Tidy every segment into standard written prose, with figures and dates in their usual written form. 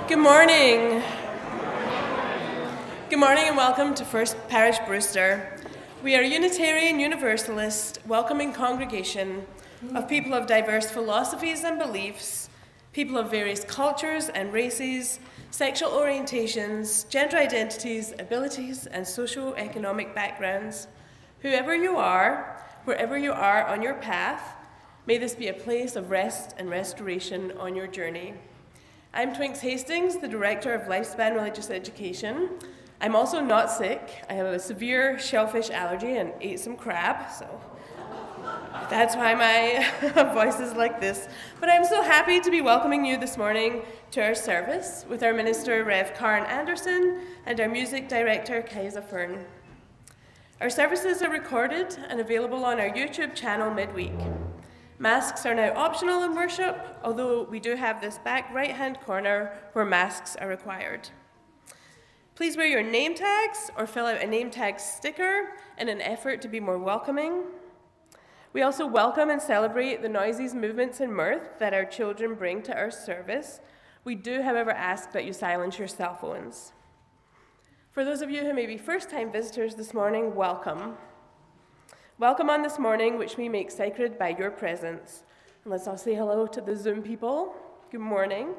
Good morning. Good morning and welcome to First Parish Brewster. We are a Unitarian Universalist welcoming congregation of people of diverse philosophies and beliefs, people of various cultures and races, sexual orientations, gender identities, abilities, and socio-economic backgrounds. Whoever you are, wherever you are on your path, may this be a place of rest and restoration on your journey. I'm Twinks Hastings, the Director of Lifespan Religious Education. I'm also not sick. I have a severe shellfish allergy and ate some crab, so that's why my voice is like this. But I'm so happy to be welcoming you this morning to our service with our Minister, Rev. Karen Anderson, and our Music Director, Kaisa Fern. Our services are recorded and available on our YouTube channel midweek. Masks are now optional in worship, although we do have this back right-hand corner where masks are required. Please wear your name tags or fill out a name tag sticker in an effort to be more welcoming. We also welcome and celebrate the noises, movements, and mirth that our children bring to our service. We do, however, ask that you silence your cell phones. For those of you who may be first-time visitors this morning, welcome. Welcome on this morning, which we make sacred by your presence. And let's all say hello to the Zoom people. Good morning.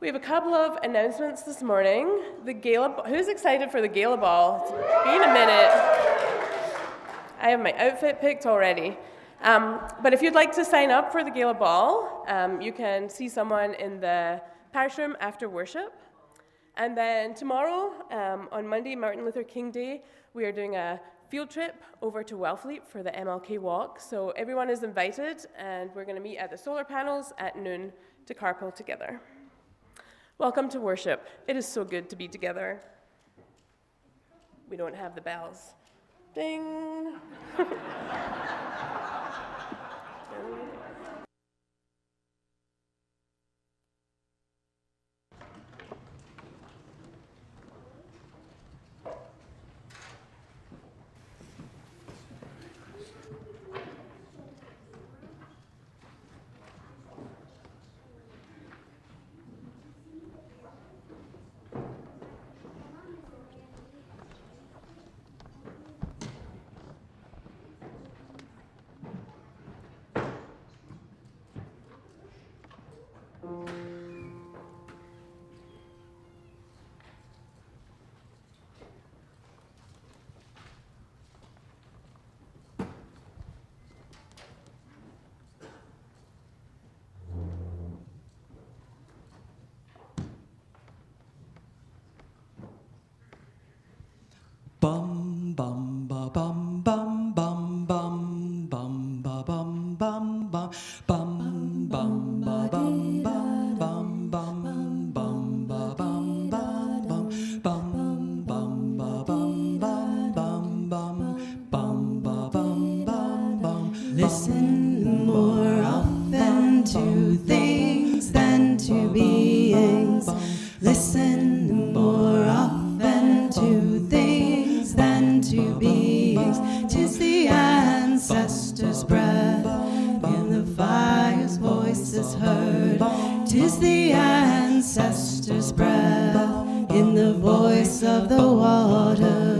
We have a couple of announcements this morning. The gala, who's excited for the gala ball? It's been a minute. I have my outfit picked already. But if you'd like to sign up for the gala ball, you can see someone in the parish room after worship. And then tomorrow, on Monday, Martin Luther King Day, we are doing a field trip over to Wellfleet for the MLK Walk. So everyone is invited, and we're going to meet at the solar panels at noon to carpool together. Welcome to worship. It is so good to be together. We don't have the bells. Ding. Bum bum ba bum bum bum bum bum ba bum bum bum bum bum ba bum bum bum bum bum ba bum bum bum bum bum ba bum bum bum bum bum ba bum bum bum. Listen more often to things than to beings. Listen more often to things than to beings. 'Tis the ancestors' breath in the fire's voices heard. 'Tis the ancestors' breath in the voice of the water.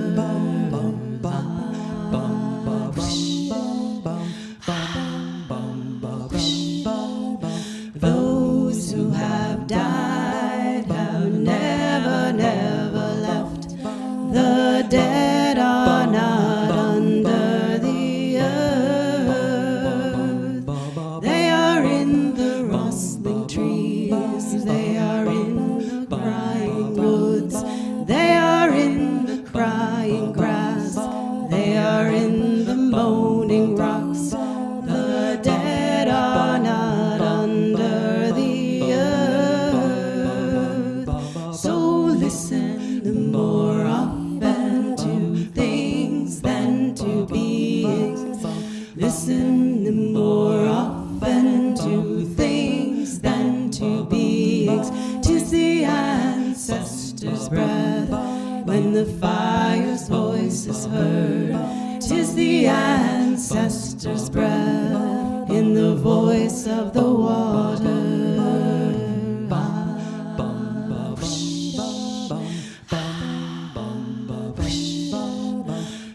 'Tis the ancestors' breath in the voice of the water.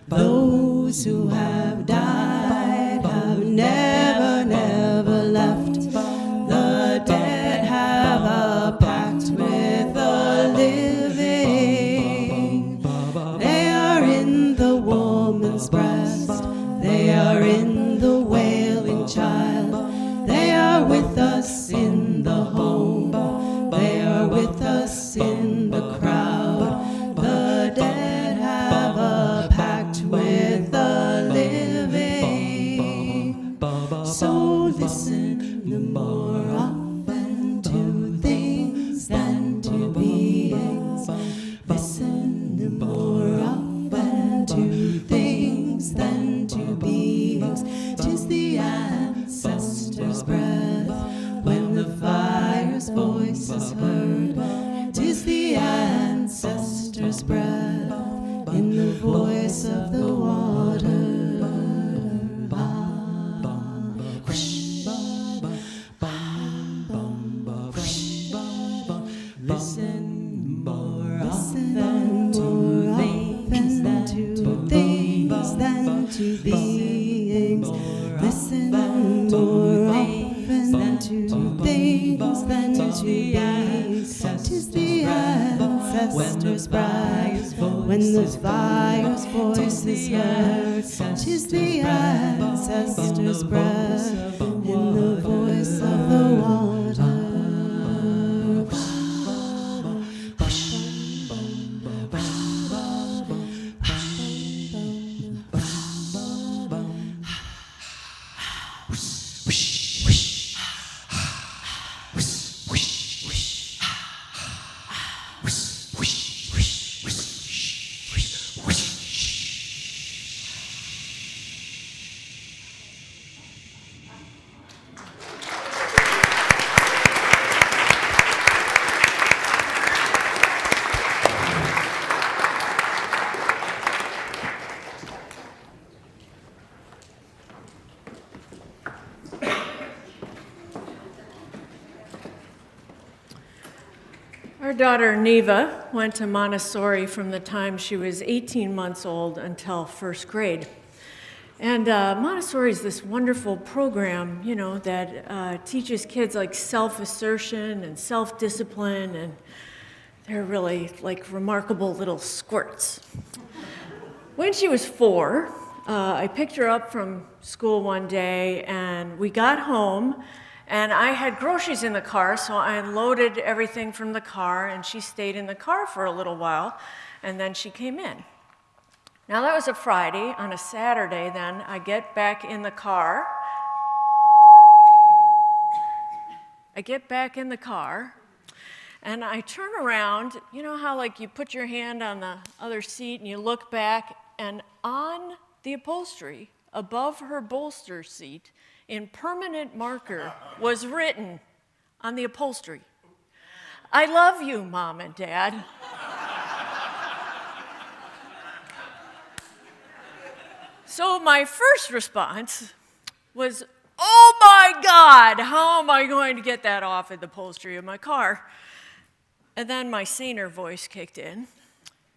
Those who have died have never, never left. The dead have a pact with the living. They are in the woman's breast. They are in the wailing child. They are with us in the home. They are with us in the crowd. The dead have a pact with the living. So listen the more often to things than to beings. Listen the more often to things than to beings. 'Tis the ancestors' breath when the fire's voice is heard. 'Tis the ancestors' breath in the voice of the water. Listen more often to things than to things than to beings. Listen more often than to things than to beings. 'Tis the ancestors' breath when the fire's voice is heard. 'Tis the ancestors' breath in the voice of the water. Our daughter Neva went to Montessori from the time she was 18 months old until first grade. And Montessori is this wonderful program, you know, that teaches kids like self-assertion and self-discipline, and they're really like remarkable little squirts. When she was 4, I picked her up from school one day, and we got home, and I had groceries in the car, so I unloaded everything from the car, and she stayed in the car for a little while, and then she came in. Now that was a Friday. On a Saturday then, I get back in the car. And I turn around. You know how like you put your hand on the other seat and you look back, and on the upholstery above her bolster seat in permanent marker was written on the upholstery, "I love you, Mom and Dad." So my first response was, "Oh my God, how am I going to get that off of the upholstery of my car?" And then my saner voice kicked in,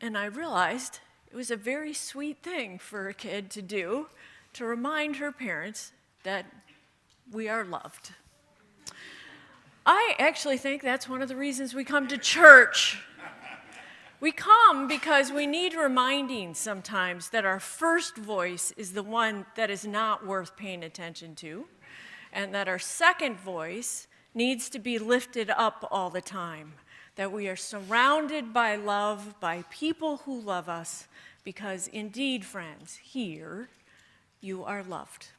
and I realized it was a very sweet thing for a kid to do, to remind her parents that we are loved. I actually think that's one of the reasons we come to church. We come because we need reminding sometimes that our first voice is the one that is not worth paying attention to, and that our second voice needs to be lifted up all the time, that we are surrounded by love, by people who love us, because indeed, friends, here you are loved.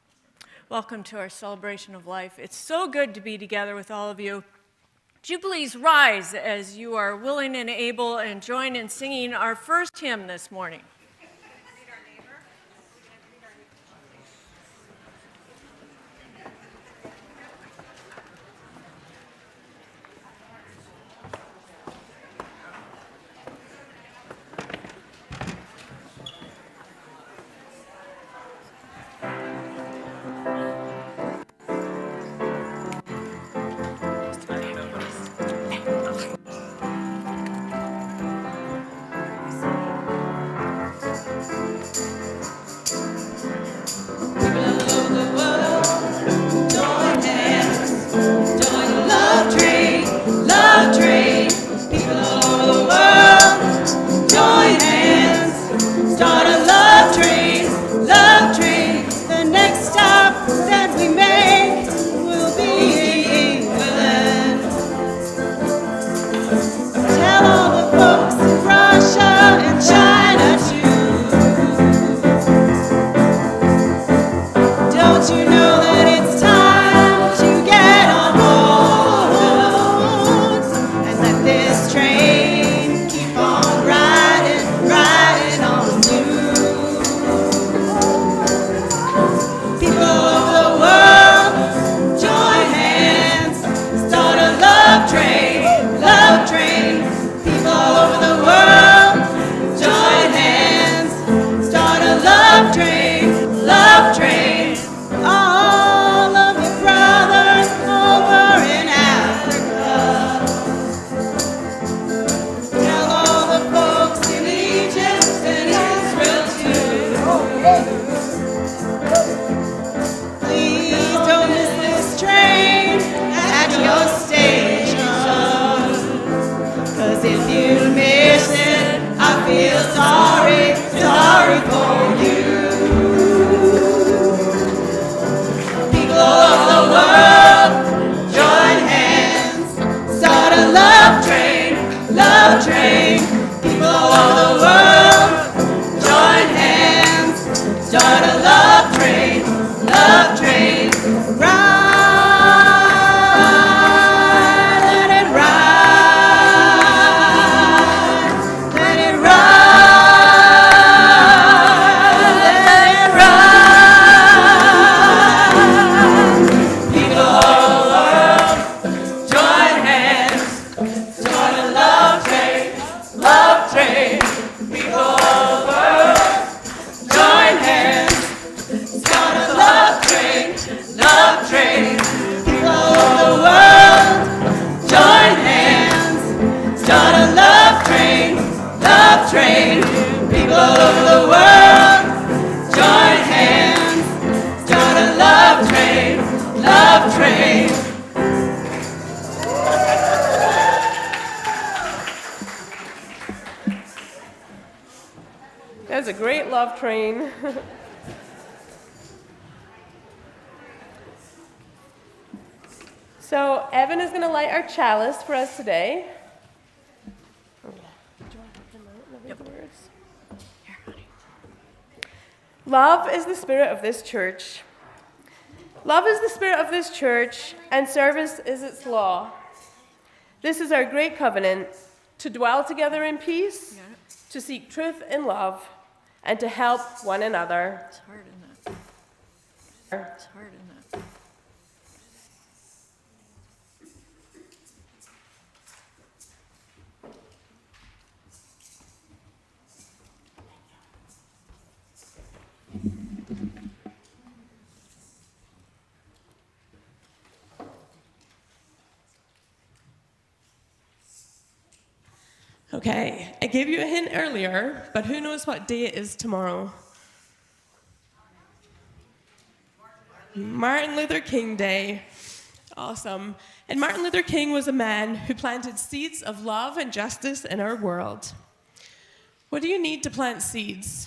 Welcome to our celebration of life. It's so good to be together with all of you. Would you please rise as you are willing and able and join in singing our first hymn this morning. love train, love train. All of your brothers over in Africa. Tell all the folks in Egypt and Israel too. Please don't miss this train at your station. 'Cause if you miss it, I feel sorry, sorry for you. People of the world, join hands, start a love train, love train. People of the world, join hands, start a love train, love train. Ride, let it ride, let it ride, let it ride. People of the world, join hands, start a love train, love train. People of the world, join hands, start a love train, love train. People of the world, join hands, start a love train, love train. People of the world, join hands, start a love train, love train. That's a great love train. So Evan is going to light our chalice for us today. Do you want to put them out and read the words? Love is the spirit of this church. Love is the spirit of this church, and service is its law. This is our great covenant, to dwell together in peace, to seek truth in love, and to help one another. It's hard in that. It's hard in that. Okay, I gave you a hint earlier, but who knows what day it is tomorrow? Martin Luther King Day. Awesome. And Martin Luther King was a man who planted seeds of love and justice in our world. What do you need to plant seeds?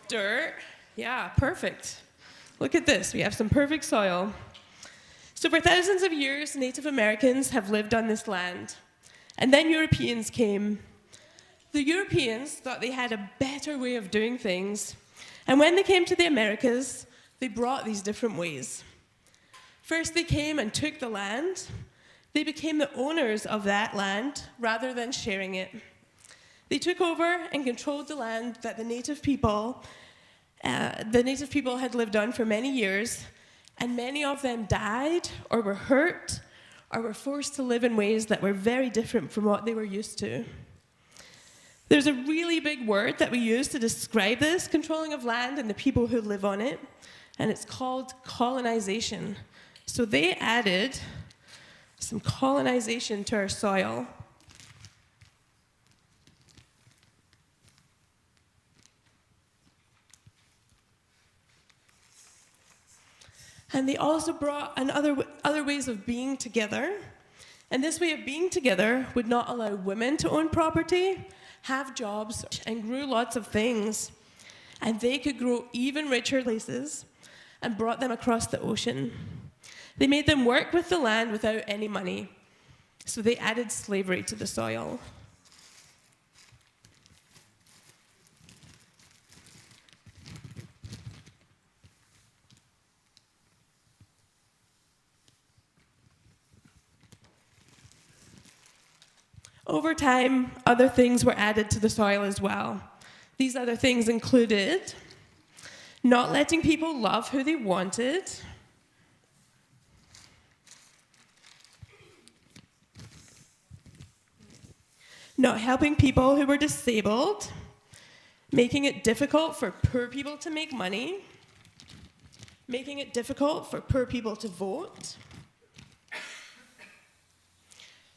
Dirt. Yeah, perfect. Look at this. We have some perfect soil. So for thousands of years, Native Americans have lived on this land. And then Europeans came. The Europeans thought they had a better way of doing things. And when they came to the Americas, they brought these different ways. First, they came and took the land. They became the owners of that land rather than sharing it. They took over and controlled the land that the native people had lived on for many years, and many of them died or were hurt or were forced to live in ways that were very different from what they were used to. There's a really big word that we use to describe this controlling of land and the people who live on it, and it's called colonization. So they added some colonization to our soil. And they also brought other ways of being together. And this way of being together would not allow women to own property, have jobs, and grew lots of things. And they could grow even richer places and brought them across the ocean. They made them work with the land without any money. So they added slavery to the soil. Over time, other things were added to the soil as well. These other things included not letting people love who they wanted, not helping people who were disabled, making it difficult for poor people to make money, making it difficult for poor people to vote,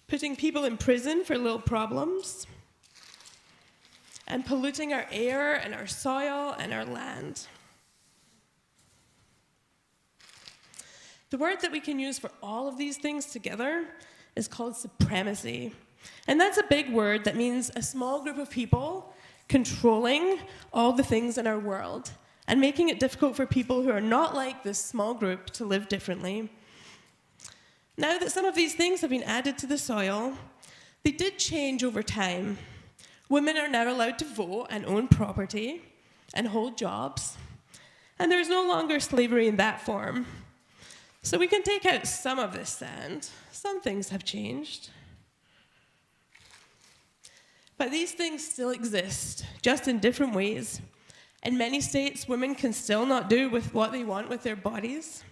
putting people in prison for little problems, and polluting our air and our soil and our land. The word that we can use for all of these things together is called supremacy. And that's a big word that means a small group of people controlling all the things in our world and making it difficult for people who are not like this small group to live differently. Now that some of these things have been added to the soil, they did change over time. Women are now allowed to vote and own property and hold jobs. And there's no longer slavery in that form. So we can take out some of this sand. Some things have changed. But these things still exist, just in different ways. In many states, women can still not do with what they want with their bodies.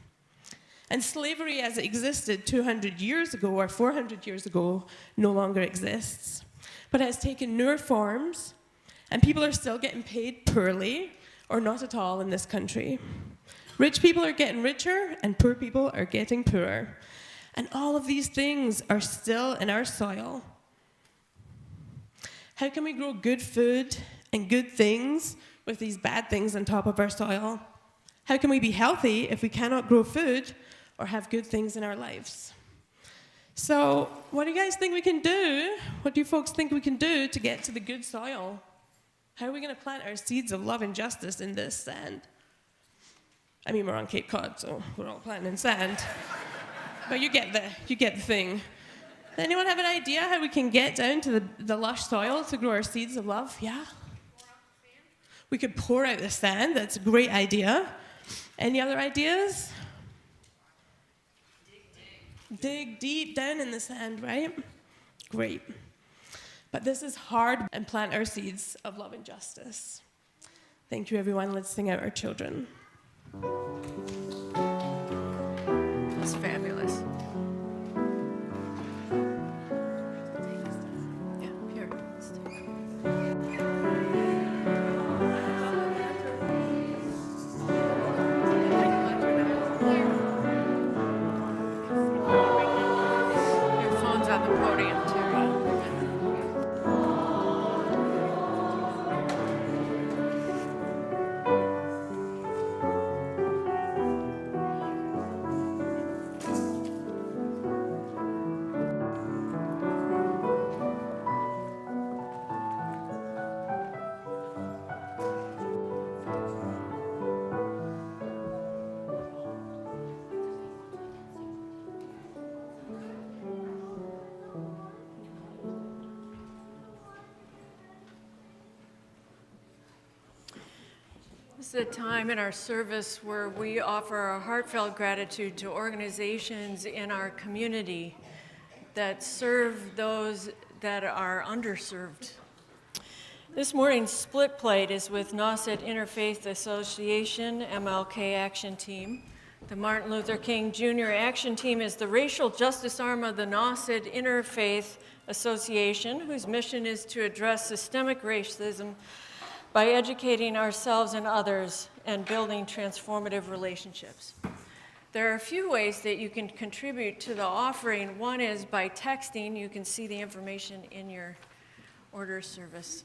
And slavery as it existed 200 years ago or 400 years ago no longer exists. But it has taken newer forms, and people are still getting paid poorly or not at all in this country. Rich people are getting richer, and poor people are getting poorer. And all of these things are still in our soil. How can we grow good food and good things with these bad things on top of our soil? How can we be healthy if we cannot grow food or have good things in our lives? So, what do you guys think we can do? What do you folks think we can do to get to the good soil? How are we going to plant our seeds of love and justice in this sand? I mean, we're on Cape Cod, so we're all planting in sand. But you get the thing. Does anyone have an idea how we can get down to the lush soil to grow our seeds of love? Yeah? We could pour out the sand. That's a great idea. Any other ideas? Dig deep down in the sand, right? Great. But this is hard, and plant our seeds of love and justice. Thank you, everyone. Let's sing out our children. That's fabulous. Yeah, here. Let's take it. Your phone's on the podium, too. This is a time in our service where we offer our heartfelt gratitude to organizations in our community that serve those that are underserved. This morning's Split Plate is with Nauset Interfaith Association, MLK Action Team. The Martin Luther King Jr. Action Team is the racial justice arm of the Nauset Interfaith Association, whose mission is to address systemic racism by educating ourselves and others and building transformative relationships. There are a few ways that you can contribute to the offering. One is by texting. You can see the information in your order service.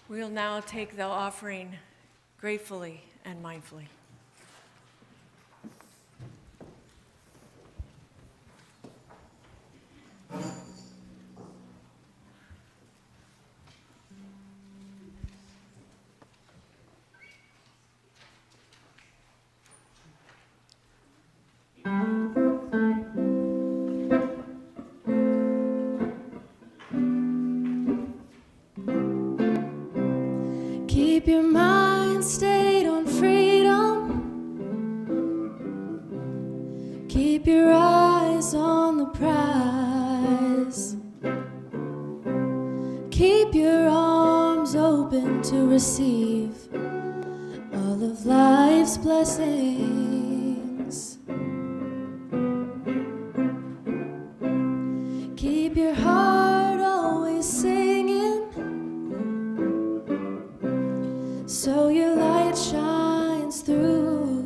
We'll now take the offering gratefully and mindfully. Keep your mind stayed on freedom. Keep your eyes on the prize. Keep your arms open to receive all of life's blessings. Keep your heart always singing. so your light shines through.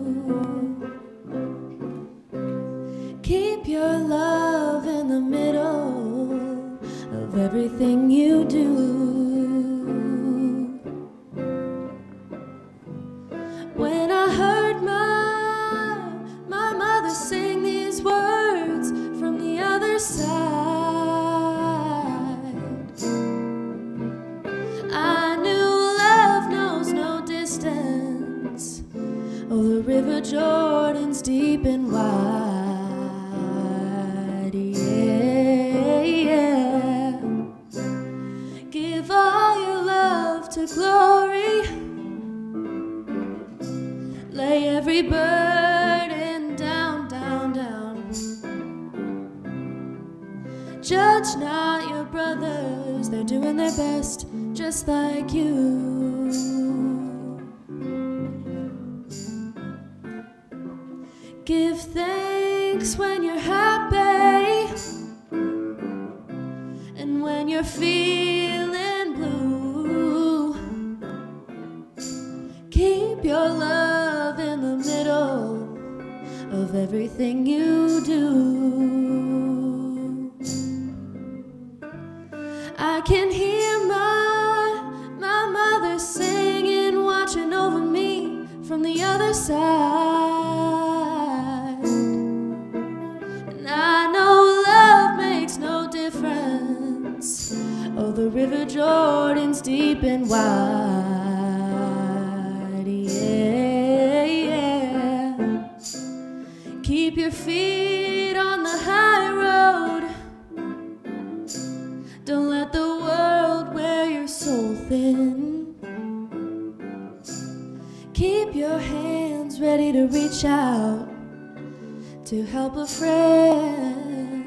Keep your love in the middle of everything you do. When I heard my mother sing these words from the other side, I knew love knows no distance. Oh, the river Jordan's deep and wide, yeah, yeah. Give all your love to glory. Lay every burden down, down, down. Judge not your brothers, they're doing their best just like you. Give thanks when you're happy, and when you're feeling blue, keep your love in the middle of everything you do. I can hear my mother singing, watching over me from the other side. And I know love makes no difference. Oh, the river Jordan's deep and wide, yeah, yeah. Keep your feet on the high road. Don't let the world wear your soul thin. Keep your hands ready to reach out to help a friend.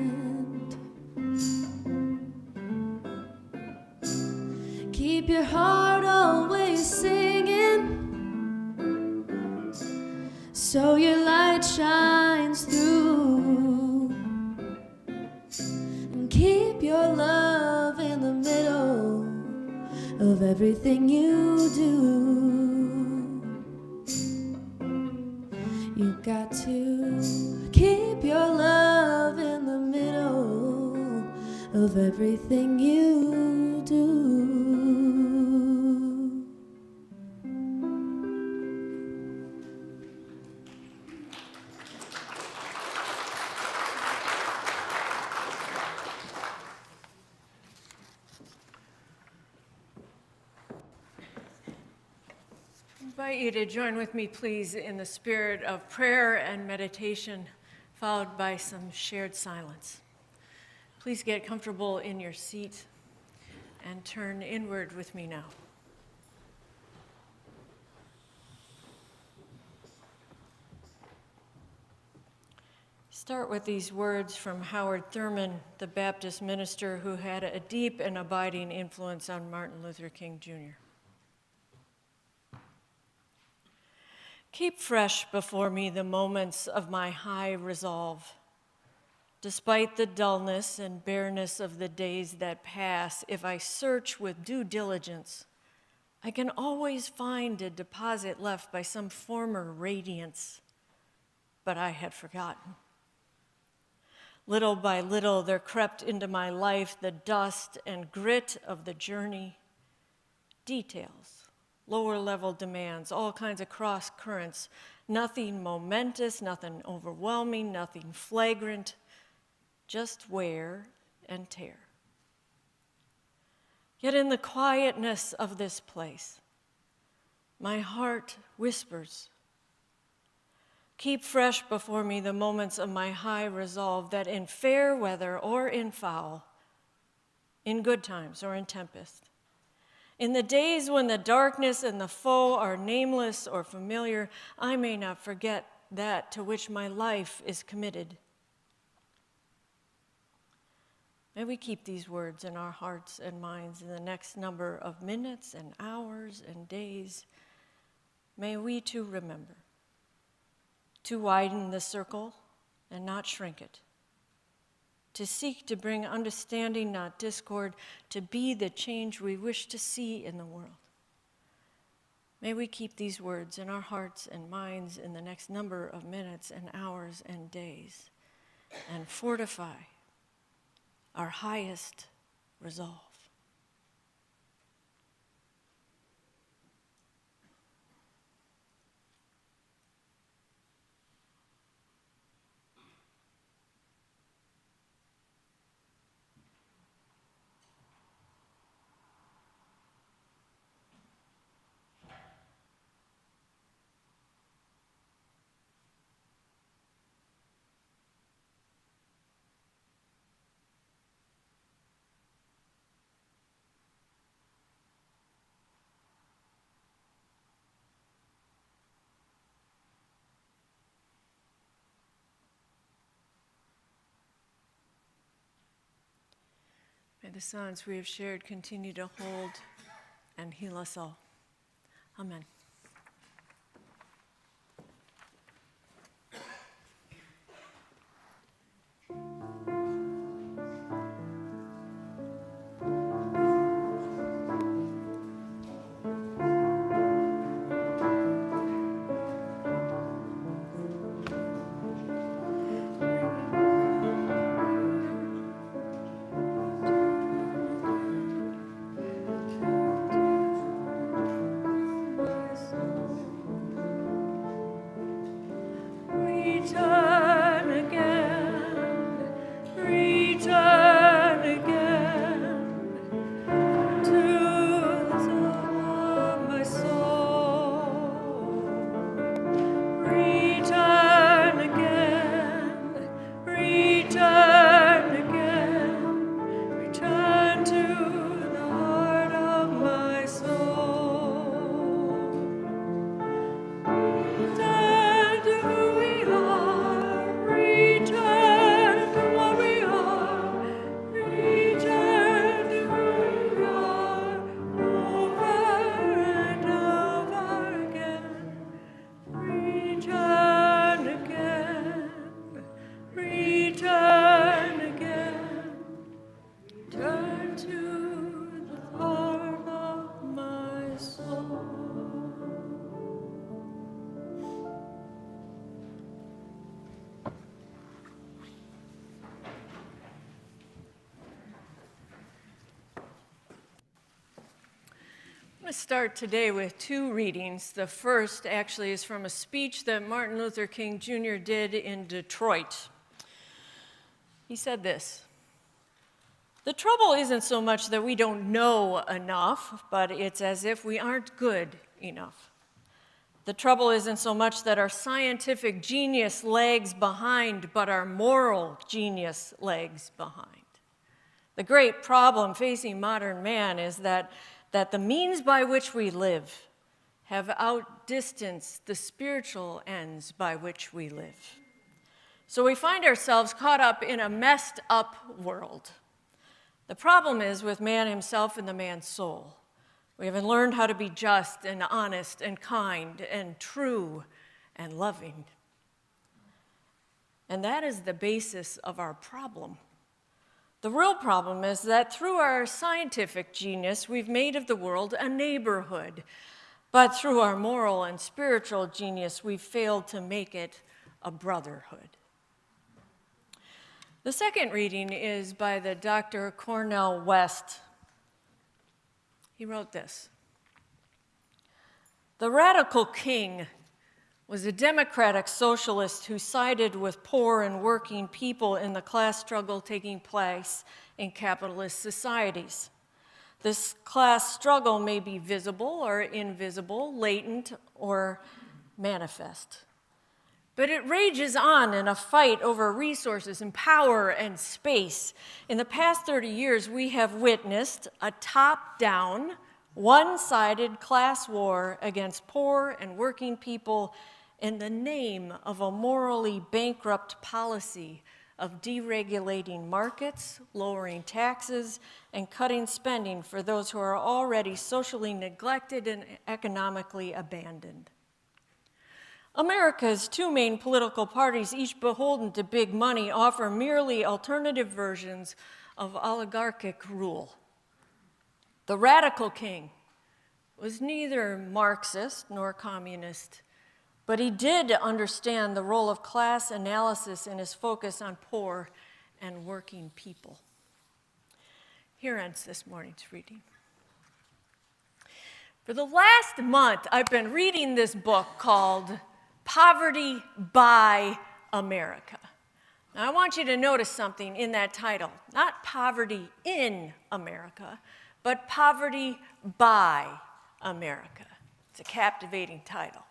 Keep your heart always singing, so your light shines through. And keep your love in the middle of everything you do. You got to keep your love in the middle of everything you do. I invite you to join with me, please, in the spirit of prayer and meditation, followed by some shared silence. Please get comfortable in your seat and turn inward with me now. Start with these words from Howard Thurman, the Baptist minister who had a deep and abiding influence on Martin Luther King Jr. Keep fresh before me the moments of my high resolve. Despite the dullness and bareness of the days that pass, if I search with due diligence, I can always find a deposit left by some former radiance, but I had forgotten. Little by little, there crept into my life the dust and grit of the journey, details, lower-level demands, all kinds of cross currents, nothing momentous, nothing overwhelming, nothing flagrant, just wear and tear. Yet in the quietness of this place, my heart whispers, keep fresh before me the moments of my high resolve that in fair weather or in foul, in good times or in tempest, in the days when the darkness and the foe are nameless or familiar, I may not forget that to which my life is committed. May we keep these words in our hearts and minds in the next number of minutes and hours and days. May we too remember to widen the circle and not shrink it, to seek to bring understanding, not discord, to be the change we wish to see in the world. May we keep these words in our hearts and minds in the next number of minutes and hours and days, and fortify our highest resolve. May the silence we have shared continue to hold and heal us all. Amen. I'm going to start today with two readings. The first actually is from a speech that Martin Luther King Jr. did in Detroit. He said this: "The trouble isn't so much that we don't know enough, but it's as if we aren't good enough. The trouble isn't so much that our scientific genius lags behind, but our moral genius lags behind. The great problem facing modern man is that the means by which we live have outdistanced the spiritual ends by which we live. So we find ourselves caught up in a messed up world. The problem is with man himself and the man's soul. We haven't learned how to be just and honest and kind and true and loving. And that is the basis of our problem. The real problem is that through our scientific genius, we've made of the world a neighborhood. But through our moral and spiritual genius, we've failed to make it a brotherhood." The second reading is by the Dr. Cornel West. He wrote this: "The radical king was a democratic socialist who sided with poor and working people in the class struggle taking place in capitalist societies. This class struggle may be visible or invisible, latent or manifest. But it rages on in a fight over resources and power and space. In the past 30 years, we have witnessed a top-down, one-sided class war against poor and working people in the name of a morally bankrupt policy of deregulating markets, lowering taxes, and cutting spending for those who are already socially neglected and economically abandoned. America's two main political parties, each beholden to big money, offer merely alternative versions of oligarchic rule. The radical king was neither Marxist nor communist, but he did understand the role of class analysis in his focus on poor and working people. Here ends this morning's reading. For the last month, I've been reading this book called Poverty by America. Now, I want you to notice something in that title. Not poverty in America, but poverty by America. It's a captivating title.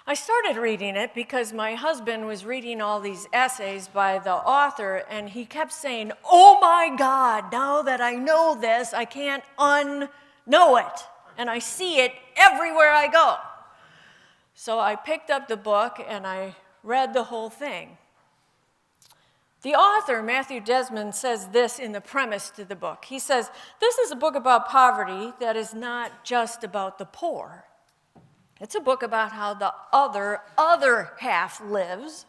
I started reading it because my husband was reading all these essays by the author, and he kept saying, "Oh my God, now that I know this, I can't unknow it." And I see it everywhere I go. So I picked up the book and I read the whole thing. The author, Matthew Desmond, says this in the premise to the book. He says, "This is a book about poverty that is not just about the poor. It's a book about how the other half lives,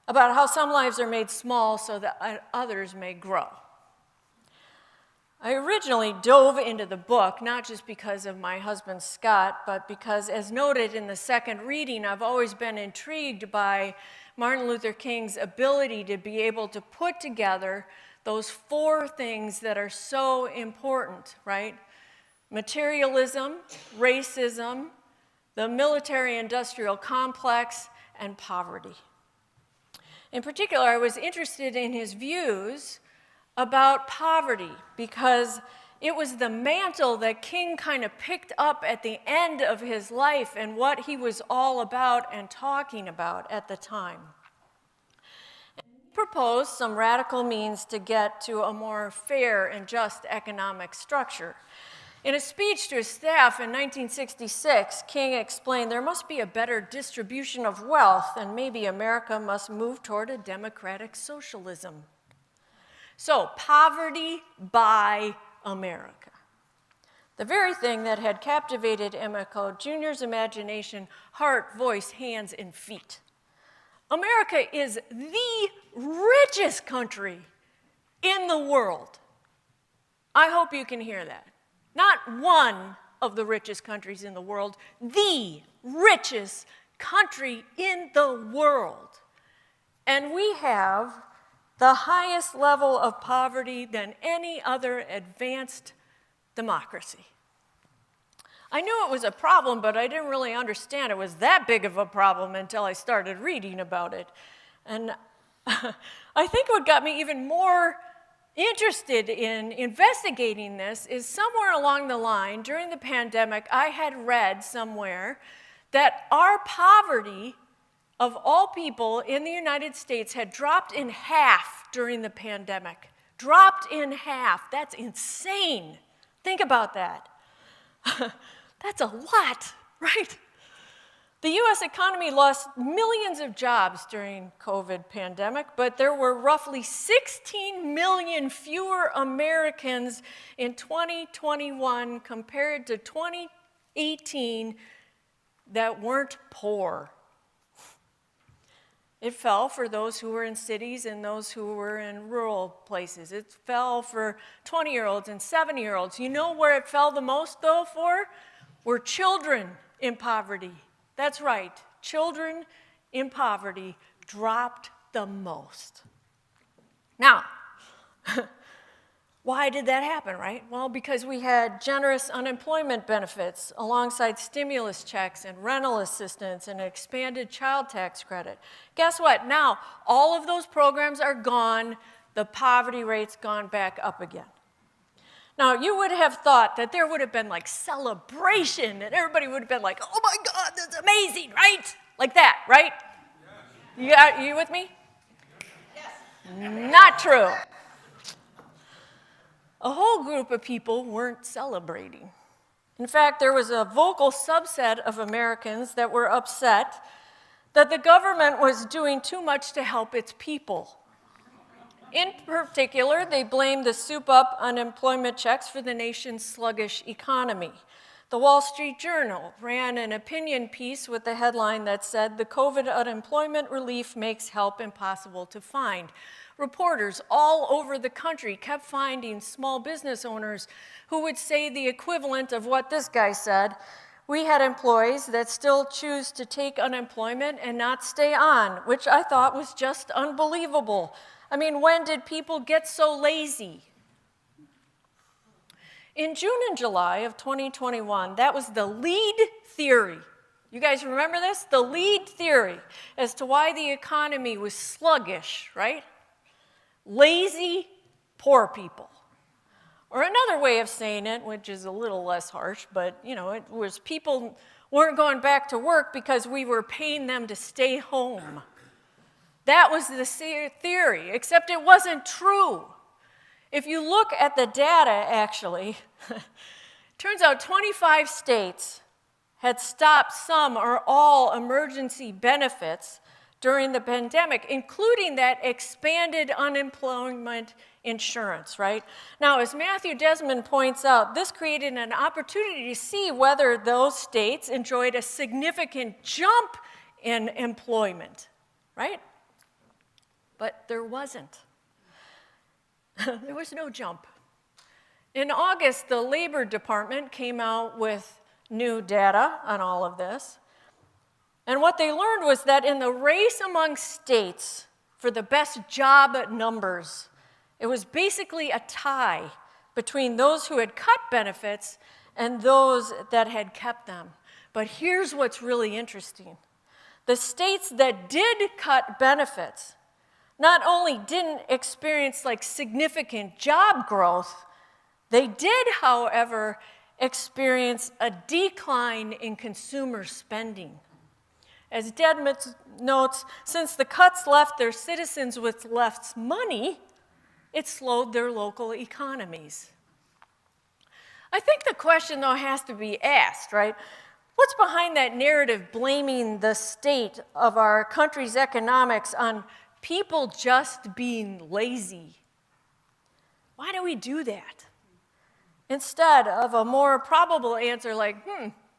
about how some lives are made small so that others may grow." I originally dove into the book, not just because of my husband Scott, but because, as noted in the second reading, I've always been intrigued by Martin Luther King's ability to be able to put together those four things that are so important, right? Materialism, racism, the military-industrial complex, and poverty. In particular, I was interested in his views about poverty because it was the mantle that King kind of picked up at the end of his life and what he was all about and talking about at the time. He proposed some radical means to get to a more fair and just economic structure. In a speech to his staff in 1966, King explained there must be a better distribution of wealth and maybe America must move toward a democratic socialism. So, poverty by America. The very thing that had captivated MLK Jr.'s imagination, heart, voice, hands, and feet. America is the richest country in the world. I hope you can hear that. Not one of the richest countries in the world, the richest country in the world. And we have the highest level of poverty than any other advanced democracy. I knew it was a problem, but I didn't really understand it was that big of a problem until I started reading about it. And I think what got me even more interested in investigating this is somewhere along the line during the pandemic, I had read somewhere that our poverty of all people in the United States had dropped in half during the pandemic. Dropped in half. That's insane. Think about that. That's a lot, right? The US economy lost millions of jobs during COVID pandemic, but there were roughly 16 million fewer Americans in 2021 compared to 2018 that weren't poor. It fell for those who were in cities and those who were in rural places. It fell for 20-year-olds and 70-year-olds. You know where it fell the most, though, for? Were children in poverty. That's right, children in poverty dropped the most. Now, why did that happen, right? Well, because we had generous unemployment benefits alongside stimulus checks and rental assistance and an expanded child tax credit. Guess what? Now, all of those programs are gone. The poverty rate's gone back up again. Now, you would have thought that there would have been like celebration and everybody would have been like, "Oh my God, that's amazing," right? Like that, right? Yes. You with me? Yes. Not true. A whole group of people weren't celebrating. In fact, there was a vocal subset of Americans that were upset that the government was doing too much to help its people. In particular, they blamed the soup-up unemployment checks for the nation's sluggish economy. The Wall Street Journal ran an opinion piece with the headline that said, "The COVID unemployment relief makes help impossible to find." Reporters all over the country kept finding small business owners who would say the equivalent of what this guy said. We had employees that still choose to take unemployment and not stay on, which I thought was just unbelievable. I mean, when did people get so lazy? In June and July of 2021, that was the lead theory. You guys remember this? The lead theory as to why the economy was sluggish, right? Lazy, poor people. Or another way of saying it, which is a little less harsh, but it was people weren't going back to work because we were paying them to stay home. That was the theory, except it wasn't true. If you look at the data, actually, turns out 25 states had stopped some or all emergency benefits during the pandemic, including that expanded unemployment insurance, right? Now, as Matthew Desmond points out, this created an opportunity to see whether those states enjoyed a significant jump in employment, right? But there wasn't. There was no jump. In August, the Labor Department came out with new data on all of this. And what they learned was that in the race among states for the best job numbers, it was basically a tie between those who had cut benefits and those that had kept them. But here's what's really interesting. The states that did cut benefits not only didn't experience significant job growth, they did, however, experience a decline in consumer spending. As Desmond notes, since the cuts left their citizens with less money, it slowed their local economies. I think the question, though, has to be asked, right? What's behind that narrative blaming the state of our country's economics on people just being lazy? Why do we do that? Instead of a more probable answer like,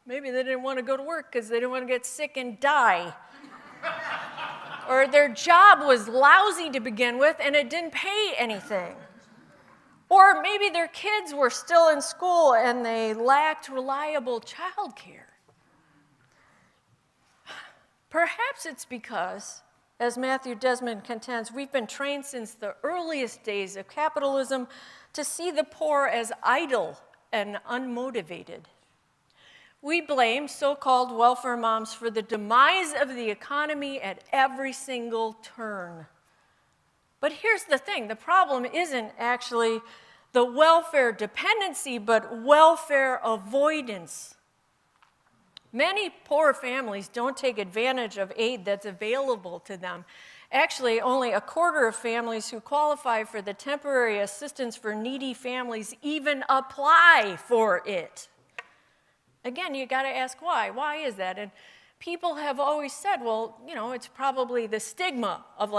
maybe they didn't want to go to work because they didn't want to get sick and die. Or their job was lousy to begin with and it didn't pay anything. Or maybe their kids were still in school and they lacked reliable childcare. Perhaps it's because, as Matthew Desmond contends, we've been trained since the earliest days of capitalism to see the poor as idle and unmotivated. We blame so-called welfare moms for the demise of the economy at every single turn. But here's the thing, the problem isn't actually the welfare dependency, but welfare avoidance. Many poor families don't take advantage of aid that's available to them. Actually, only a quarter of families who qualify for the temporary assistance for needy families even apply for it. Again, you got to ask why. Why is that? And people have always said, well, it's probably the stigma of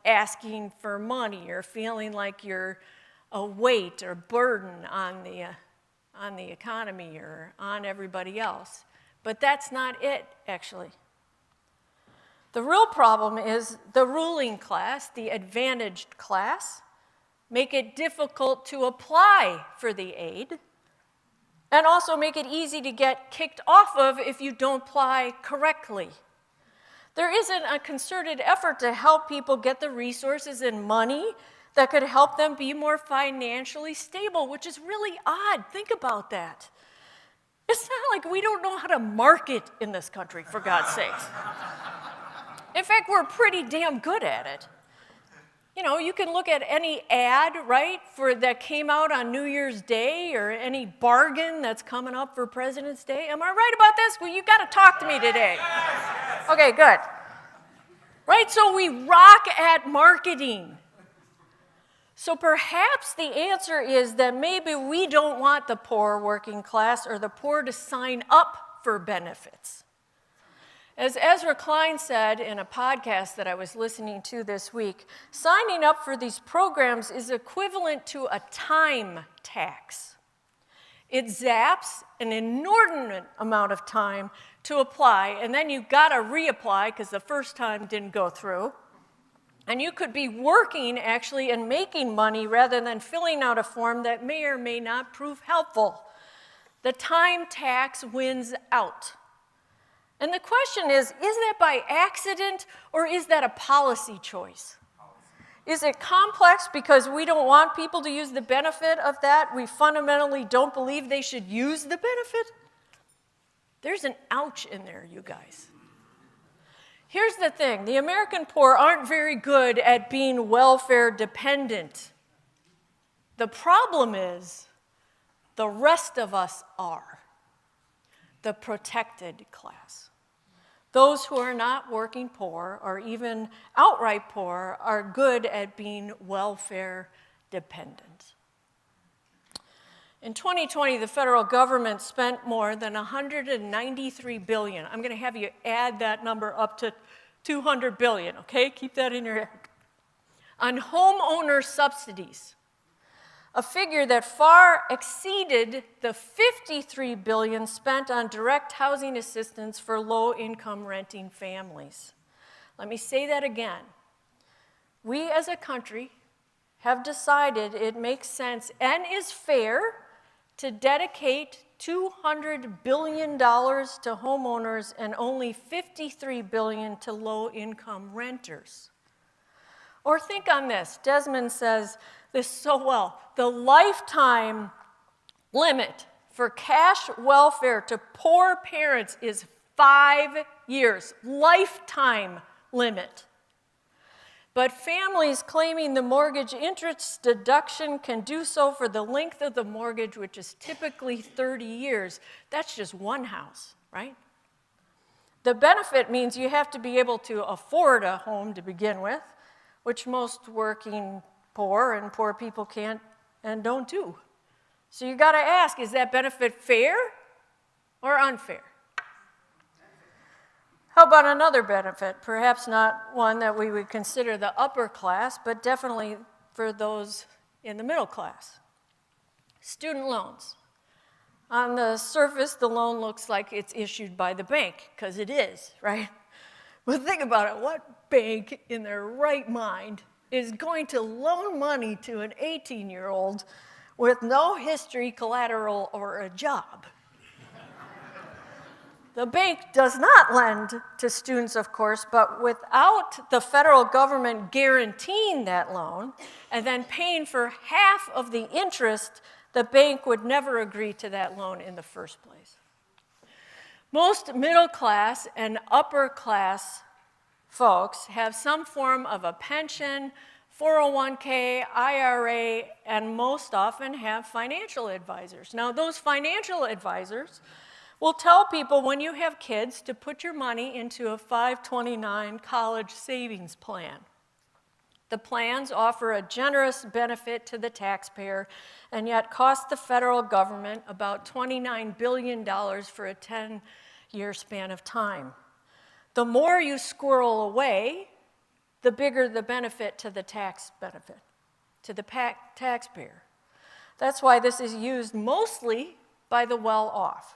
asking for money or feeling like you're a weight or burden on the economy or on everybody else. But that's not it, actually. The real problem is the ruling class, the advantaged class, make it difficult to apply for the aid and also make it easy to get kicked off of if you don't apply correctly. There isn't a concerted effort to help people get the resources and money that could help them be more financially stable, which is really odd. Think about that. It's not like we don't know how to market in this country, for God's sakes. In fact, we're pretty damn good at it. You can look at any ad, right, that came out on New Year's Day or any bargain that's coming up for President's Day. Am I right about this? Well, you got to talk to me today. Okay, good. Right, so we rock at marketing. So perhaps the answer is that maybe we don't want the poor working class or the poor to sign up for benefits. As Ezra Klein said in a podcast that I was listening to this week, signing up for these programs is equivalent to a time tax. It zaps an inordinate amount of time to apply, and then you've got to reapply because the first time didn't go through. And you could be working actually and making money rather than filling out a form that may or may not prove helpful. The time tax wins out. And the question is that by accident or is that a policy choice? Is it complex because we don't want people to use the benefit of that? We fundamentally don't believe they should use the benefit? There's an ouch in there, you guys. Here's the thing. The American poor aren't very good at being welfare dependent. The problem is the rest of us are. The protected class. Those who are not working poor or even outright poor are good at being welfare dependent. In 2020, the federal government spent more than $193 billion. I'm going to have you add that number up to $200 billion, okay? Keep that in your head. On homeowner subsidies, a figure that far exceeded the $53 billion spent on direct housing assistance for low-income renting families. Let me say that again. We as a country have decided it makes sense and is fair to dedicate $200 billion to homeowners and only $53 billion to low-income renters. Or think on this. Desmond says this so well. The lifetime limit for cash welfare to poor parents is 5 years. Lifetime limit. But families claiming the mortgage interest deduction can do so for the length of the mortgage, which is typically 30 years. That's just one house, right? The benefit means you have to be able to afford a home to begin with, which most working poor and poor people can't and don't do. So you got to ask, is that benefit fair or unfair? How about another benefit? Perhaps not one that we would consider the upper class, but definitely for those in the middle class. Student loans. On the surface, the loan looks like it's issued by the bank, because it is, right? But think about it. What bank in their right mind is going to loan money to an 18-year-old with no history, collateral, or a job? The bank does not lend to students, of course, but without the federal government guaranteeing that loan and then paying for half of the interest, the bank would never agree to that loan in the first place. Most middle class and upper class folks have some form of a pension, 401k, IRA, and most often have financial advisors. Now, those financial advisors will tell people when you have kids to put your money into a 529 college savings plan. The plans offer a generous benefit to the taxpayer and yet cost the federal government about $29 billion for a 10-year span of time. The more you squirrel away, the bigger the benefit to the to the taxpayer. That's why this is used mostly by the well-off.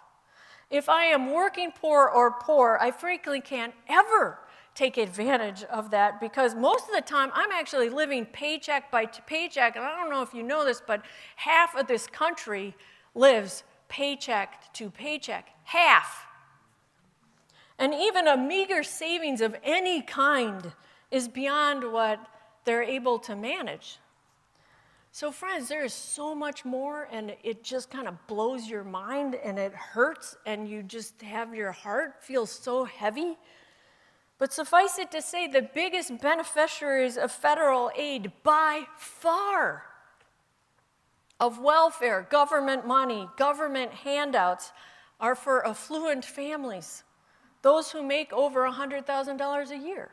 If I am working poor or poor, I frankly can't ever take advantage of that because most of the time I'm actually living paycheck by paycheck, and I don't know if you know this, but half of this country lives paycheck to paycheck. Half. And even a meager savings of any kind is beyond what they're able to manage. So friends, there is so much more, and it just kind of blows your mind, and it hurts, and you just have your heart feel so heavy. But suffice it to say, the biggest beneficiaries of federal aid by far of welfare, government money, government handouts are for affluent families, those who make over $100,000 a year.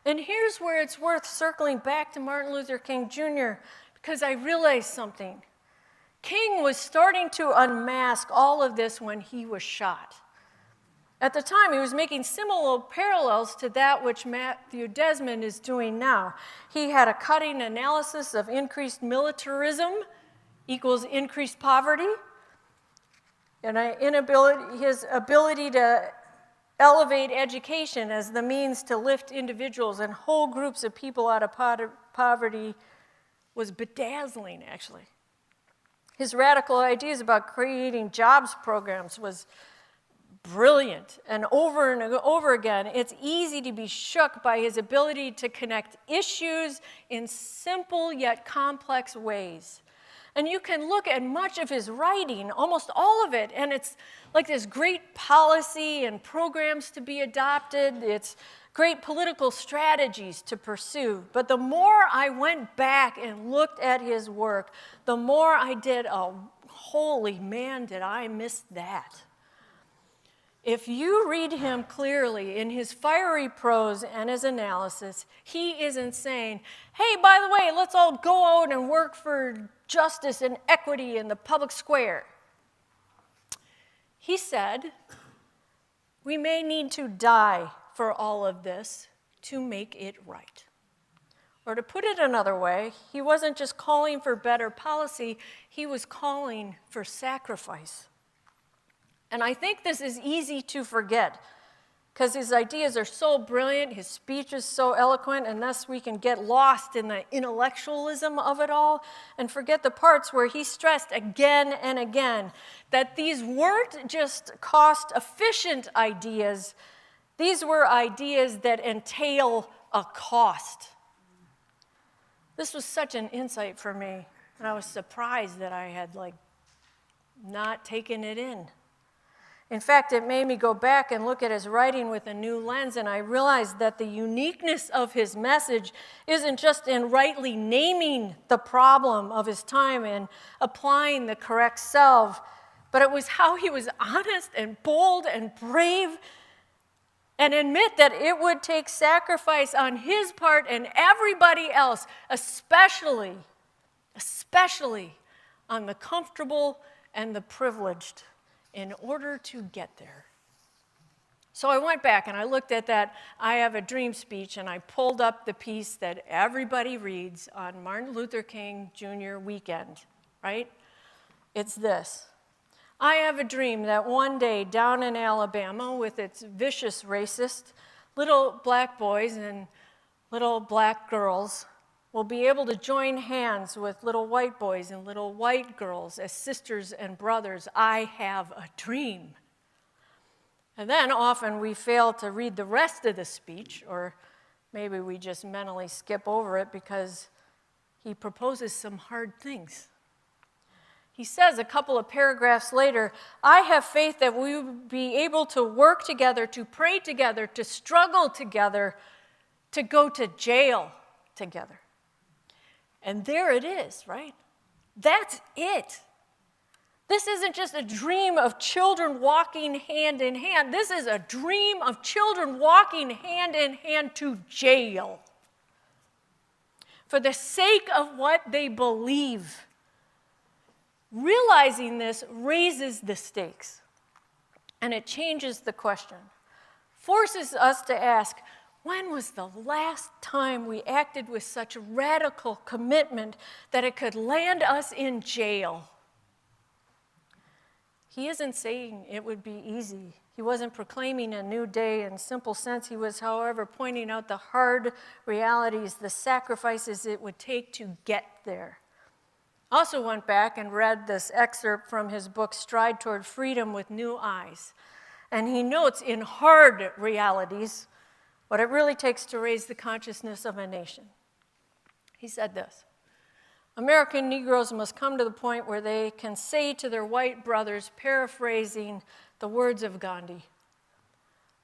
And here's where it's worth circling back to Martin Luther King Jr., because I realized something. King was starting to unmask all of this when he was shot. At the time, he was making similar parallels to that which Matthew Desmond is doing now. He had a cutting analysis of increased militarism equals increased poverty, and his ability to elevate education as the means to lift individuals and whole groups of people out of poverty was bedazzling, actually. His radical ideas about creating jobs programs was brilliant. And over again, it's easy to be shook by his ability to connect issues in simple yet complex ways. And you can look at much of his writing, almost all of it, and it's like there's great policy and programs to be adopted. It's great political strategies to pursue. But the more I went back and looked at his work, the more I did, oh, holy man, did I miss that. If you read him clearly in his fiery prose and his analysis, he isn't saying, hey, by the way, let's all go out and work for justice and equity in the public square. He said, we may need to die for all of this to make it right. Or to put it another way, he wasn't just calling for better policy, he was calling for sacrifice. And I think this is easy to forget because his ideas are so brilliant, his speech is so eloquent, and thus we can get lost in the intellectualism of it all and forget the parts where he stressed again and again that these weren't just cost-efficient ideas, these were ideas that entail a cost. This was such an insight for me, and I was surprised that I had not taken it in. In fact, it made me go back and look at his writing with a new lens, and I realized that the uniqueness of his message isn't just in rightly naming the problem of his time and applying the correct salve, but it was how he was honest and bold and brave and admit that it would take sacrifice on his part and everybody else, especially on the comfortable and the privileged, in order to get there. So I went back and I looked at that I Have a Dream speech, and I pulled up the piece that everybody reads on Martin Luther King Jr. weekend, right? It's this. I have a dream that one day down in Alabama, with its vicious racist, little black boys and little black girls will be able to join hands with little white boys and little white girls as sisters and brothers. I have a dream. And then often we fail to read the rest of the speech, or maybe we just mentally skip over it because he proposes some hard things. He says a couple of paragraphs later, I have faith that we will be able to work together, to pray together, to struggle together, to go to jail together. And there it is, right? That's it. This isn't just a dream of children walking hand in hand. This is a dream of children walking hand in hand to jail for the sake of what they believe. Realizing this raises the stakes, and it changes the question, forces us to ask, when was the last time we acted with such radical commitment that it could land us in jail? He isn't saying it would be easy. He wasn't proclaiming a new day in simple sense. He was, however, pointing out the hard realities, the sacrifices it would take to get there. I also went back and read this excerpt from his book, Stride Toward Freedom with New Eyes. And he notes in hard realities what it really takes to raise the consciousness of a nation. He said this, American Negroes must come to the point where they can say to their white brothers, paraphrasing the words of Gandhi,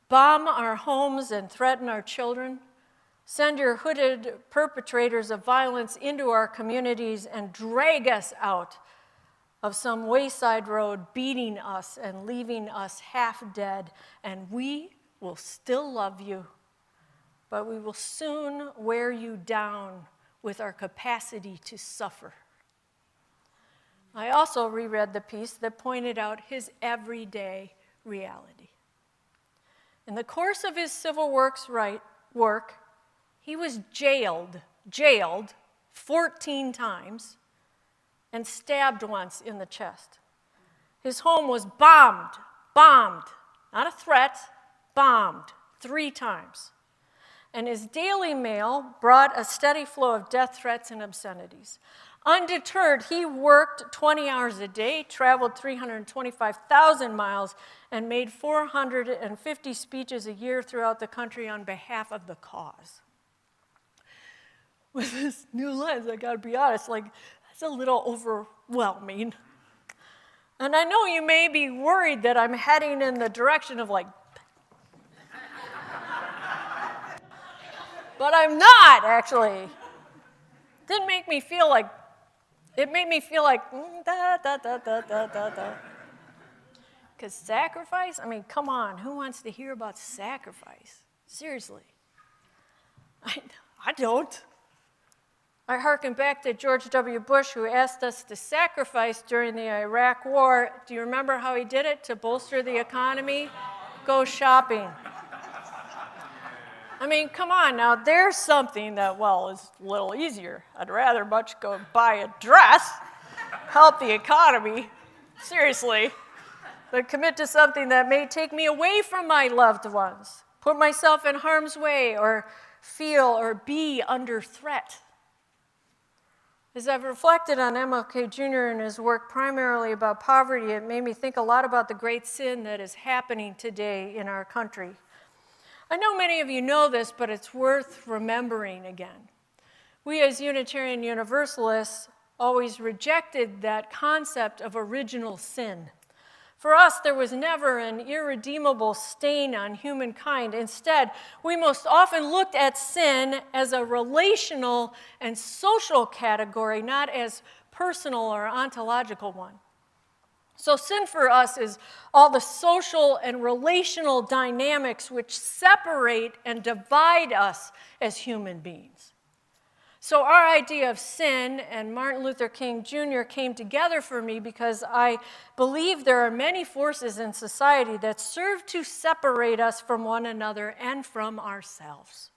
bomb our homes and threaten our children, send your hooded perpetrators of violence into our communities and drag us out of some wayside road, beating us and leaving us half dead, and we will still love you, but we will soon wear you down with our capacity to suffer. I also reread the piece that pointed out his everyday reality. In the course of his civil work, he was jailed 14 times and stabbed once in the chest. His home was bombed, not a threat, bombed 3 times. And his daily mail brought a steady flow of death threats and obscenities. Undeterred, he worked 20 hours a day, traveled 325,000 miles, and made 450 speeches a year throughout the country on behalf of the cause. With this new lens, I gotta be honest, that's a little overwhelming. And I know you may be worried that I'm heading in the direction of but I'm not, actually. Didn't make me feel like, it made me feel like, Because sacrifice, come on, who wants to hear about sacrifice? Seriously. I don't. I hearken back to George W. Bush, who asked us to sacrifice during the Iraq War. Do you remember how he did it to bolster the economy? Go shopping. Come on now, there's something that, is a little easier. I'd rather much go buy a dress, help the economy, seriously, but commit to something that may take me away from my loved ones, put myself in harm's way, or feel or be under threat. As I've reflected on MLK Jr. and his work primarily about poverty, it made me think a lot about the great sin that is happening today in our country. I know many of you know this, but it's worth remembering again. We as Unitarian Universalists always rejected that concept of original sin. For us, there was never an irredeemable stain on humankind. Instead, we most often looked at sin as a relational and social category, not as personal or ontological one. So sin for us is all the social and relational dynamics which separate and divide us as human beings. So our idea of sin and Martin Luther King Jr. came together for me because I believe there are many forces in society that serve to separate us from one another and from ourselves.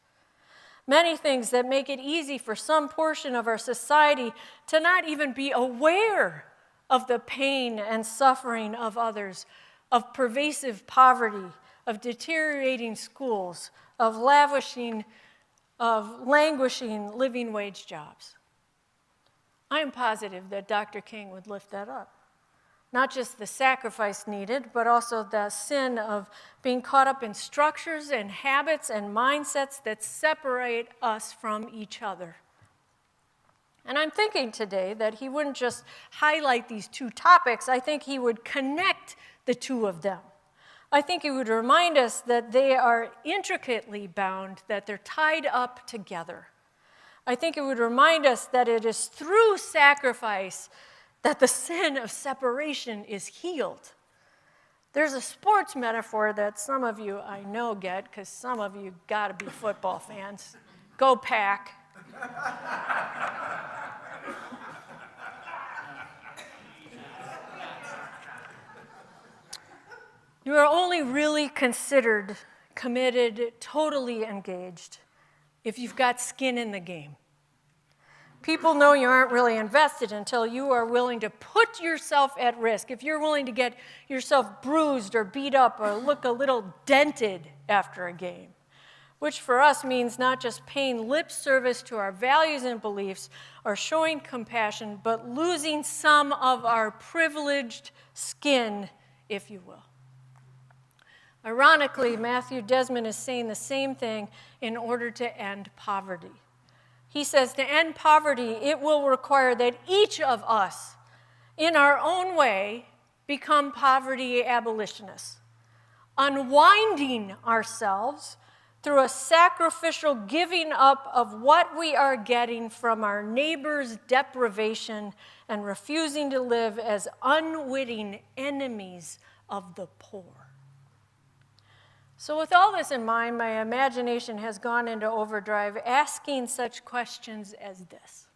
Many things that make it easy for some portion of our society to not even be aware of the pain and suffering of others, of pervasive poverty, of deteriorating schools, of languishing living wage jobs. I am positive that Dr. King would lift that up. Not just the sacrifice needed, but also the sin of being caught up in structures and habits and mindsets that separate us from each other. And I'm thinking today that he wouldn't just highlight these 2 topics, I think he would connect the 2 of them. I think he would remind us that they are intricately bound, that they're tied up together. I think it would remind us that it is through sacrifice that the sin of separation is healed. There's a sports metaphor that some of you I know get, because some of you gotta be football fans. Go Pack. You are only really considered committed, totally engaged, if you've got skin in the game. People know you aren't really invested until you are willing to put yourself at risk, if you're willing to get yourself bruised or beat up or look a little dented after a game, which for us means not just paying lip service to our values and beliefs or showing compassion, but losing some of our privileged skin, if you will. Ironically, Matthew Desmond is saying the same thing in order to end poverty. He says to end poverty, it will require that each of us, in our own way, become poverty abolitionists, unwinding ourselves through a sacrificial giving up of what we are getting from our neighbor's deprivation and refusing to live as unwitting enemies of the poor. So with all this in mind, my imagination has gone into overdrive, asking such questions as this.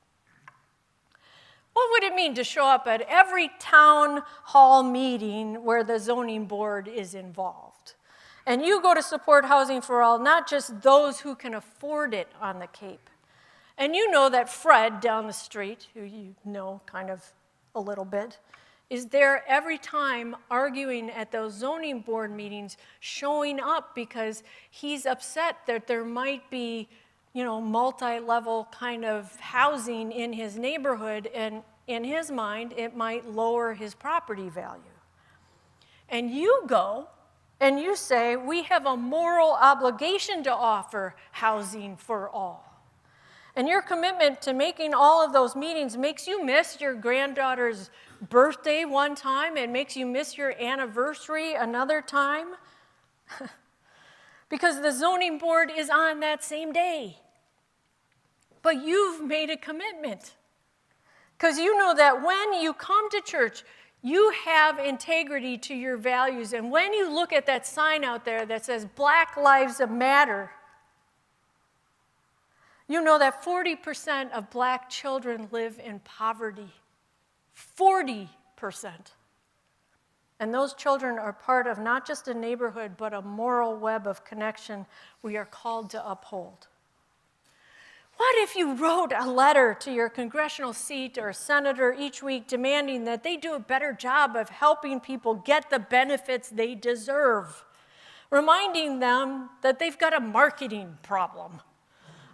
What would it mean to show up at every town hall meeting where the zoning board is involved? And you go to support Housing for All, not just those who can afford it on the Cape. And you know that Fred down the street, who you know kind of a little bit, is there every time arguing at those zoning board meetings, showing up because he's upset that there might be, multi-level kind of housing in his neighborhood, and in his mind, it might lower his property value. And you go and you say, we have a moral obligation to offer housing for all. And your commitment to making all of those meetings makes you miss your granddaughter's birthday one time and makes you miss your anniversary another time. Because the zoning board is on that same day. But you've made a commitment. Because you know that when you come to church, you have integrity to your values. And when you look at that sign out there that says Black Lives Matter, you know that 40% of black children live in poverty. 40%. And those children are part of not just a neighborhood, but a moral web of connection we are called to uphold. What if you wrote a letter to your congressional seat or senator each week demanding that they do a better job of helping people get the benefits they deserve, reminding them that they've got a marketing problem,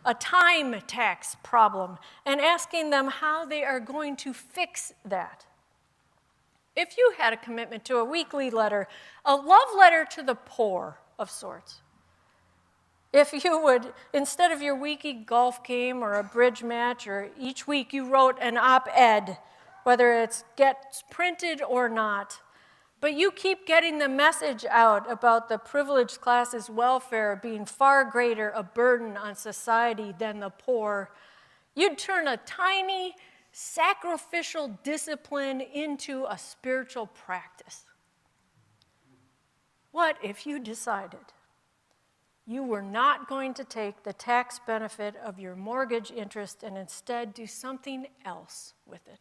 a time tax problem, and asking them how they are going to fix that? If you had a commitment to a weekly letter, a love letter to the poor of sorts, if you would, instead of your weekly golf game or a bridge match, or each week you wrote an op-ed, whether it gets printed or not, but you keep getting the message out about the privileged class's welfare being far greater a burden on society than the poor, you'd turn a tiny sacrificial discipline into a spiritual practice. What if you decided you were not going to take the tax benefit of your mortgage interest and instead do something else with it?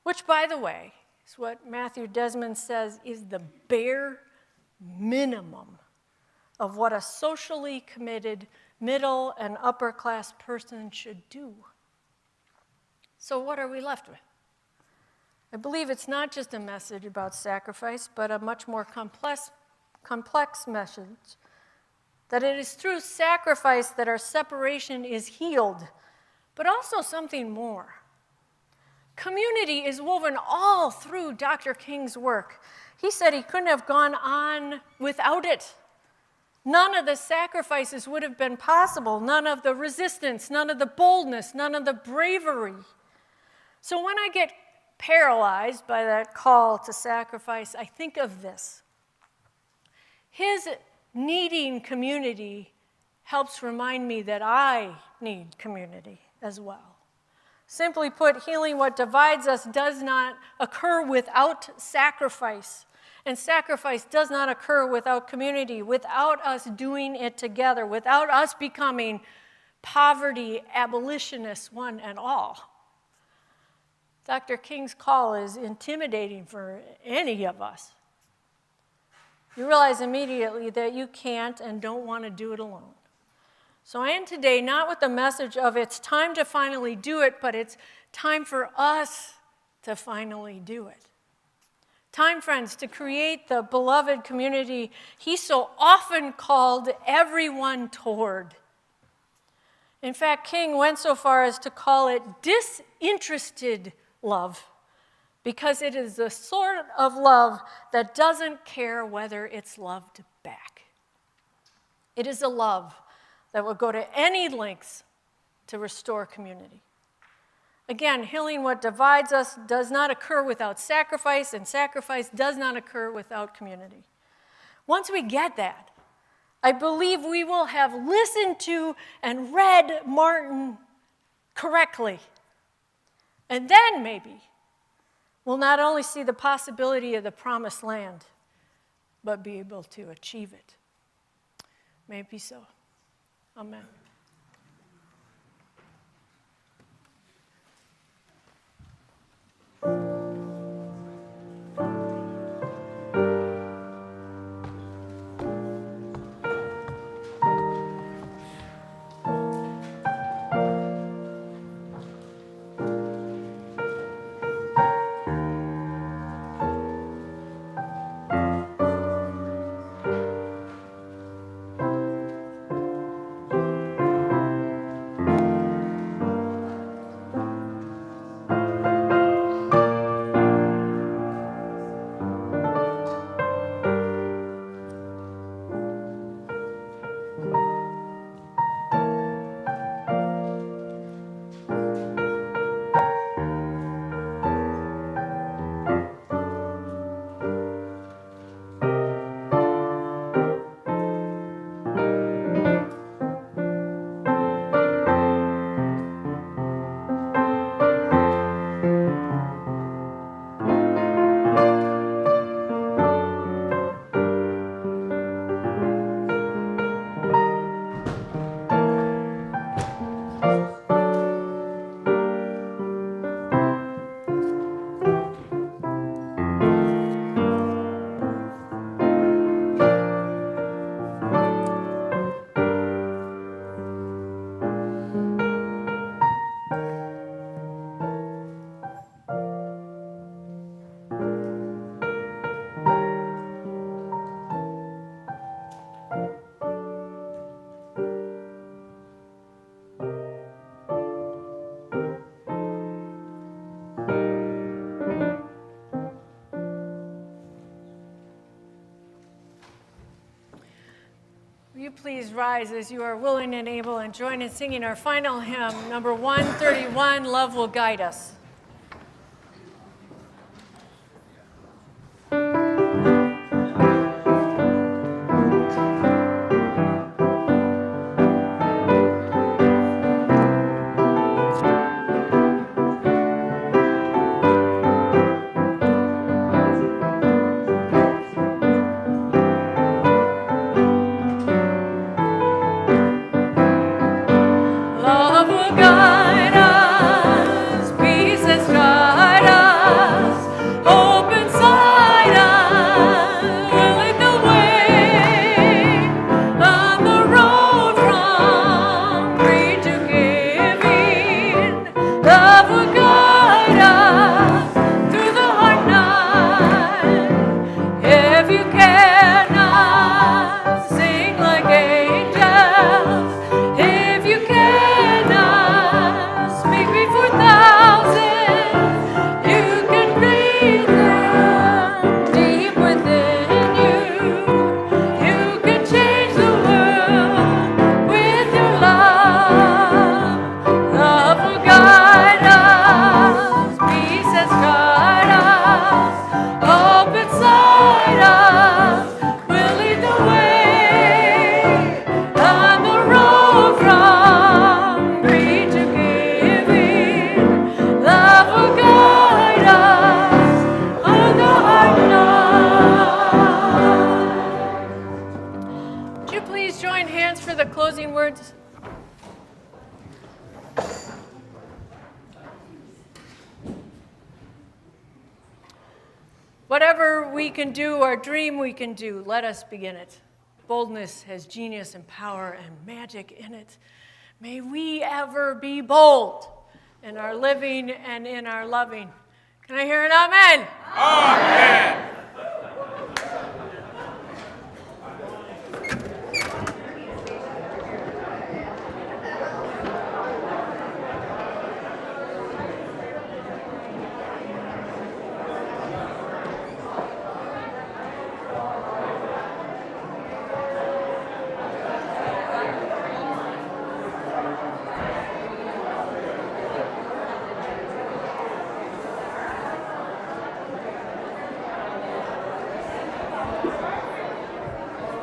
Which, by the way, is what Matthew Desmond says is the bare minimum of what a socially committed middle and upper class person should do. So what are we left with? I believe it's not just a message about sacrifice, but a much more complex message, that it is through sacrifice that our separation is healed, but also something more. Community is woven all through Dr. King's work. He said he couldn't have gone on without it. None of the sacrifices would have been possible, none of the resistance, none of the boldness, none of the bravery. So when I get paralyzed by that call to sacrifice, I think of this. His needing community helps remind me that I need community as well. Simply put, healing what divides us does not occur without sacrifice. And sacrifice does not occur without community, without us doing it together, without us becoming poverty abolitionists one and all. Dr. King's call is intimidating for any of us. You realize immediately that you can't and don't want to do it alone. So I end today not with the message of it's time to finally do it, but it's time for us to finally do it. Time, friends, to create the beloved community he so often called everyone toward. In fact, King went so far as to call it disinterested love, because it is the sort of love that doesn't care whether it's loved back. It is a love that will go to any lengths to restore community. Again, healing what divides us does not occur without sacrifice, and sacrifice does not occur without community. Once we get that, I believe we will have listened to and read Martin correctly. And then maybe we'll not only see the possibility of the promised land, but be able to achieve it. May it be so. Amen. Will you please rise as you are willing and able and join in singing our final hymn, number 131, Love Will Guide Us. Love will guide us, peace has guide us, hope inside us, will lead the way on the road from greed to giving. Love will guide us through the hard night. If you cannot sing like angels, if you cannot speak before thousands, you can breathe them deep within you. You can change the world with your love. Love will guide us, peace has guide us, hope inside us will lead the way on the road from greed to giving. Love will guide us on the hard night. Would you please join hands for the closing words? Whatever we can do or dream we can do, let us begin it. Boldness has genius and power and magic in it. May we ever be bold in our living and in our loving. Can I hear an amen? Amen.